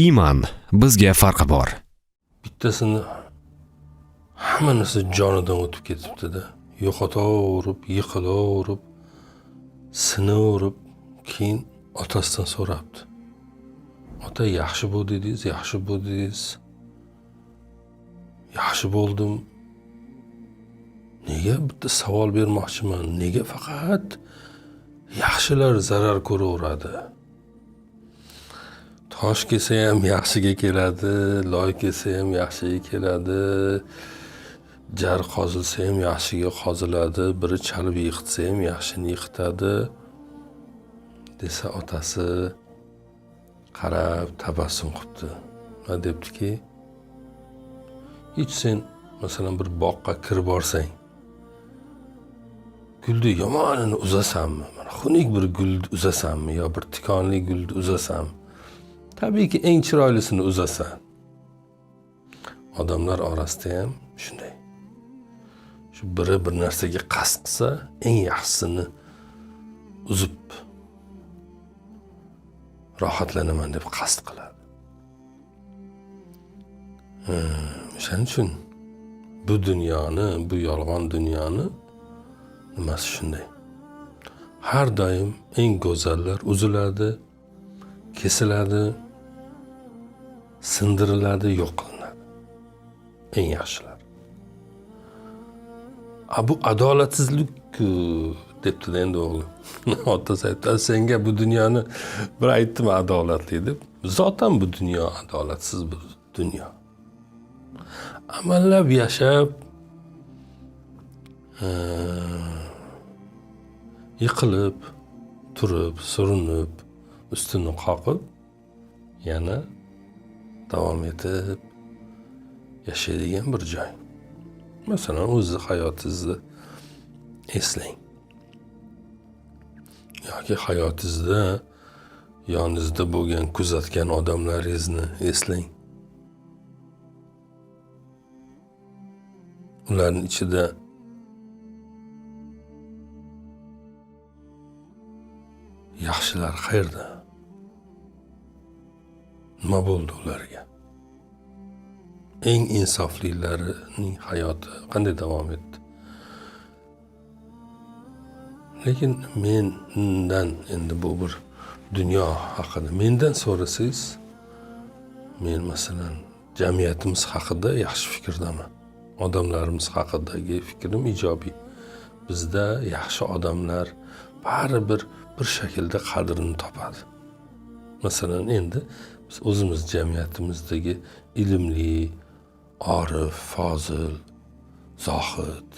Iman bizga farqi bor. Bittasini hamma narsa jonidan o'tib ketibdi-da. Yo'qotaverib, yiqilaverib, sinaverib, keyin otasidan so'rabdi. Ota, yaxshi bo'ldingiz, yaxshi bo'ldingiz. Yaxshi bo'ldim. Nega bitta savol bermoqchiman? Nega faqat yaxshilar zarar ko'raveradi? Tosh kelsa ham yaxshiga keladi, loy kelsa ham yaxshiga keladi. Jar qozilsa ham yaxshiga qoziladi, biri chalib yiqitsa ham yaxshini yiqitadi. Desa otasi qarab tabassum qilibdi. Va debdiki, hech sen masalan bir boqqa kirib borsang, gulni yomonini uzasanmi? Mana xunuk bir gulni uzasanmi yo bir tikonli gulni uzasanmi? Tabiiyki eng chiroylisini uzasan. Odamlar orasida ham shunday. Shu biri bir narsaga qasd qilsa, eng yaxshisini uzib rohatlanaman deb qasd qiladi. Shuning uchun bu dunyoni, bu yolg'on dunyoni nimasi shunday. Har doim eng go'zallar uziladi, kesiladi, sindiriladi, yo'q qilinadi. Eng yaxshilar. Bu adolatsizlik-ku debdi endi o'g'lim. Otasi aytdi, senga bu dunyoni bir aytdimi adolatli deb. Zotan bu dunyo adolatsiz bir dunyo. Amallab yashab, yiqilib, turib, surinib, ustini qoqib, yana davom etib yashaydigan bir joy. Masalan, o'zi hayotingizni eslang. Yoki hayotingizda yoningizda bo'lgan, kuzatgan odamlaringizni eslang. Ularning ichida yaxshilar qayerda? Nima bo'ldi ularga? Eng insoflilarining hayoti qanday davom etdi? Lekin mendan endi bu bir dunyo haqida mendan so'rasangiz, men masalan jamiyatimiz haqida yaxshi fikrdaman. Odamlarimiz haqidagi fikrim ijobiy. Bizda yaxshi odamlar baribir bir shaklda qadrini topadi. Masalan, endi biz o'zimiz jamiyatimizdagi ilmli, orif, fozil, zohid,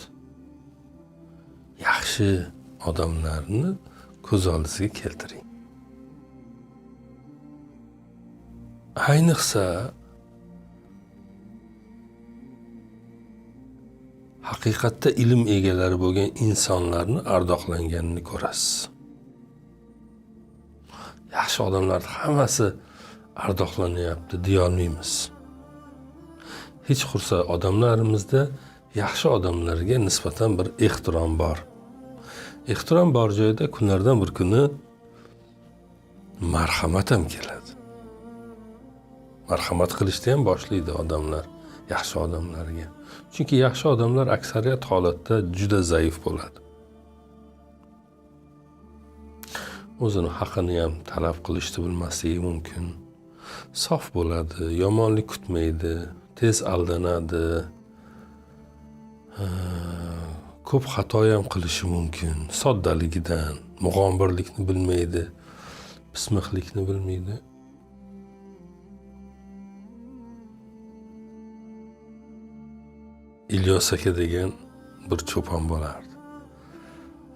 yaxshi odamlarni ko'z oldingizga keltiring. Ayniqsa haqiqatda ilm egalari bo'lgan insonlarni ardoqlanganini ko'rasiz. Yaxshi odamlar hammasi ardoqlanyapti deya olmaymiz. Hech qursa odamlarimizda yaxshi odamlarga nisbatan bir ehtirom bor. Ehtirom bor joyda kunlardan bir kuni marhamat ham keladi. Marhamat qilishni ham boshlaydi odamlar, yaxshi odamlarga. Chunki yaxshi odamlar aksariyat holatda juda zaif bo'ladi. O'zini haqini ham talab qilishni bilmasligi mumkin. Sof bo'ladi, yomonlik kutmaydi, tez aldanadi. Ko'p xato ham qilishi mumkin. Soddaligidan, mug'ombirlikni bilmaydi, pismiqlikni bilmaydi. İlyos aka degan bir cho'pon bo'lardi.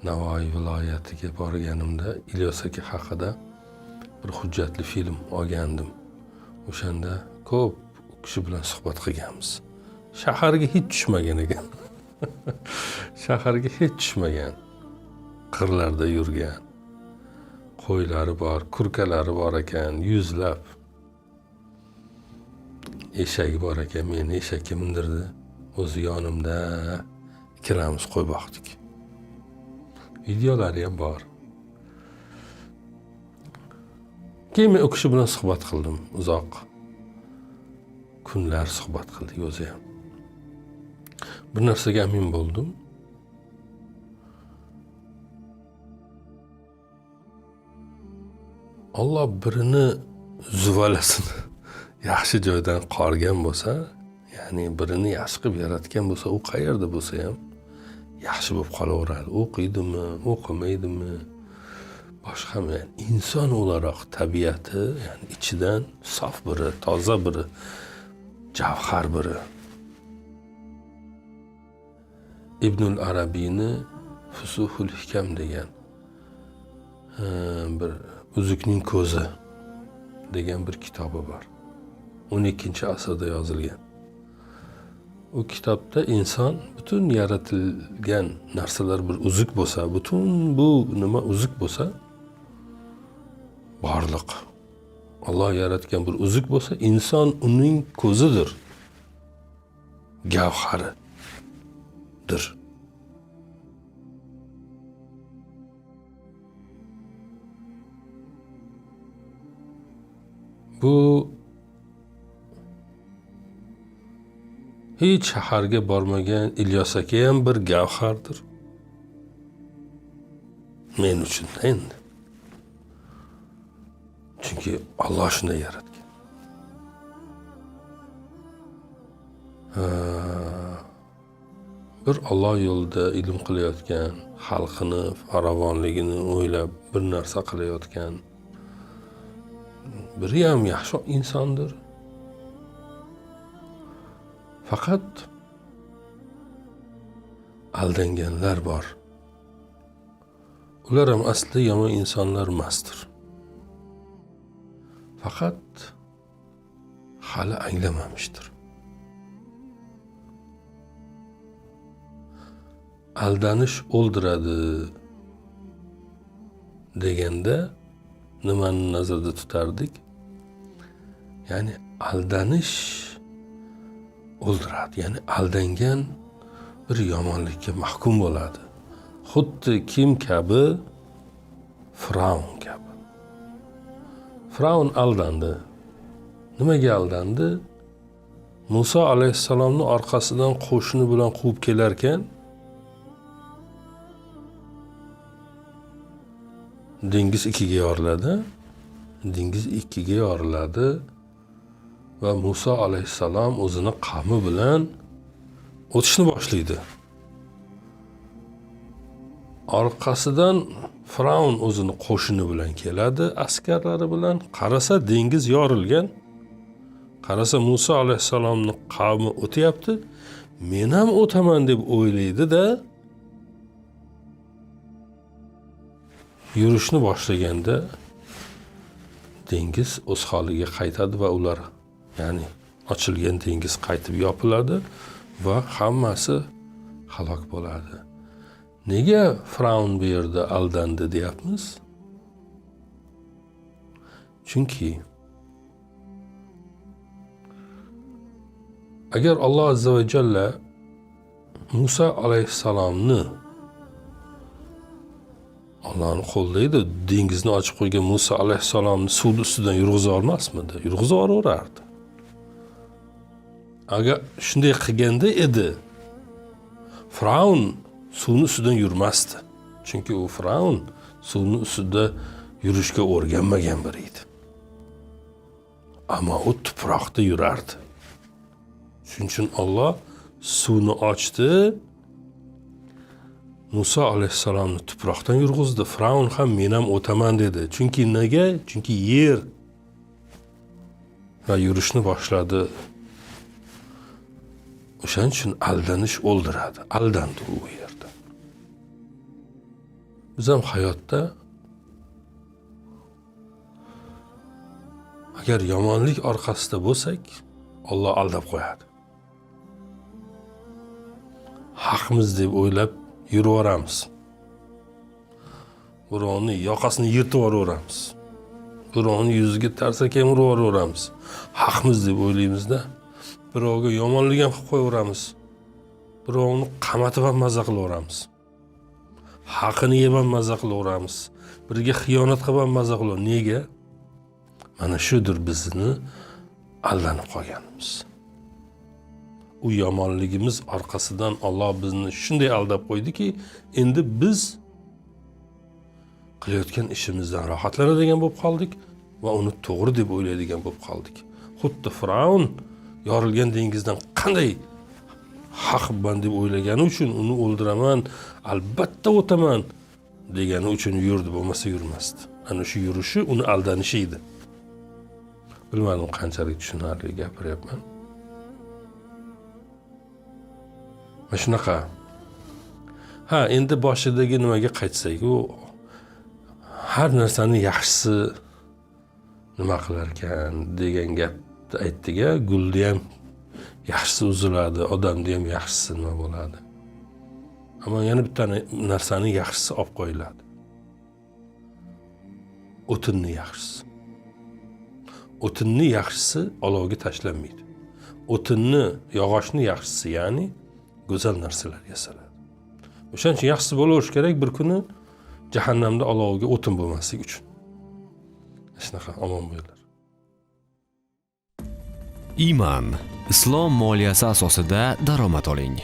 Navoiy viloyatiga borganimda İlyos aka haqida bir hujjatli film olgandim. O'shanda ko'p kishi bilan suhbat qilganmiz. Shaharga hech tushmagan ekan. Shaharga hech tushmagan. Qirlarda yurgan. Qo'ylari bor, kurkalari bor ekan, yuzlab. Eshagi bor ekan, meni eshakka mindirdi. O'zi yonimda ikkalamiz qo'y boqdik. Videolari ham bor. Keyin men u kishi bilan suhbat qildim uzoq. kunlar suhbat qildik o'zi ham. Bir narsaga amin bo'ldim. Alloh birini zuvalasini yaxshi joydan qorgan bo'lsa, ya'ni birini yaxshi qilib yaratgan bo'lsa, u qayerda bo'lsa ham yaxshi bo'lib qolaveradi. O'qiydimi, o'qimaydimi, boshqami, yani inson o'laroq tabiati, ya'ni ichidan sof biri, toza biri, javhar biri. Ibnul Arabiyni Fusuhul Hikam degan bir Uzukning ko'zi degan bir kitobi bor. 12-asrda yozilgan. U kitobda inson butun yaratilgan narsalar bir uzuk bo'lsa, butun bu nima uzuk bo'lsa, borliq Alloh yaratgan bir uzuk bo'lsa, inson uning ko'zidir. Gavharidir. Bu hech shaharga bormagan Ilyos aka ham bir gavhardir. Men uchun endi. Chunki Alloh shunday yaratgan. Bir Alloh yo'lida ilm qilayotgan, xalqini farovonligini o'ylab bir narsa qilayotgan biri ham yaxshi insondir. Faqat aldanganlar bor. Ular ham aslida yomon insonlar emasdir. Faqat hali anglamamishdir. Aldanish o'ldiradi deganda nimani nazarda tutardik? Ya'ni aldanish o'ldiradi. Ya'ni aldangan bir yomonlikka mahkum bo'ladi. Xuddi kim kabi? Firavun kabi. Firavun aldandi. Nimaga aldandi? Musa alayhissalomni orqasidan qo'shini bilan quvib kelarkan, dengiz ikkiga yoriladi. Dengiz ikkiga yoriladi va Musa alayhissalom o'zini qavmi bilan o'tishni boshlaydi. Orqasidan Firavun o'zini qo'shini bilan keladi, askarlari bilan. Qarasa dengiz yorilgan. Qarasa Musa alayhissalomni qavmi o'tyapti. Men ham o'taman deb o'ylaydi-da, yurishni boshlaganda dengiz o'z holiga qaytadi va ular, ya'ni ochilgan dengiz qaytib yopiladi va hammasi halok bo'ladi. Nega Firavun bu yerda aldandi deyapmiz? Chunki agar Alloh azza va jalla Musa alayhissalomni Allah'ın qo'llaydi, dengizni ochib qo'ygan Musa alayhissalomni suv ustidan yurg'iza olmasmidi? Yurg'iza yuborardi. Agar shunday qilganda edi, Firavun suvni ustidan yurmasdi. Chunki u Firavun suvni ustida yurishga o'rganmagan biri edi. Ammo u tuproqda yurardi. Shuning uchun Alloh suvni ochdi, Musa alayhissalomni tuproqdan yurg'izdi. Firavun ham men ham o'taman dedi. Chunki nega? Chunki yer va yurishni boshladi. O'shaning uchun aldanish o'ldiradi. Aldandi u yerda. Biz ham hayotda agar yomonlik orqasida bo'lsak, Alloh aldab qo'yadi. Haqmiz deb o'ylab yuraveramiz. Birovni yoqasini yirtib yuboramiz. Birovni yuziga tarsaki uraveramiz. Haqmiz deb o'ylaymizda, birovga yomonlik ham qilib qo'yaveramiz. Birovni qamatib ham maza qilaveramiz. Haqini yeb ham maza qilaveramiz. Biriga xiyonat qilib ham maza qilaveramiz. Nega? Mana shudir bizni aldanib qolganimiz. u yomonligimiz orqasidan Alloh bizni shunday aldab qo'ydiki, endi biz qilayotgan ishimizdan rohatlanadigan bo'lib qoldik va uni to'g'ri deb o'ylaydigan bo'lib qoldik. Xuddi Fir'avn yorilgan dengizdan qanday haqman deb o'ylagani uchun uni o'ldiraman, albatta o'taman degani uchun yurdi, bo'lmasa yurmasdi. Ana shu yurishi uni aldanishi edi. Bilmadim qanchalik tushunarli gapiryapman. Mana shunaqa. Ha, endi boshidagi nimaga qaytsak, u har narsani yaxshisi nima qilar ekan degan gapni aytdiga, gulni ham yaxshisi uziladi, odamni ham yaxshisi nima bo'ladi. Ammo yana bitta narsani yaxshisi olib qo'yiladi. O'tinni yaxshisi. O'tinni yaxshisi olovga tashlanmaydi. O'tinni, yog'ochni yaxshisi, ya'ni go'zal narsalar yasaladi. O'shaning uchun yaxshisi bo'lish kerak bir kuni jahannamda olovga o'tin bo'lmaslik uchun. Shunaqa omon bo'linglar. Iman, islom moliyasi asosida daromad oling.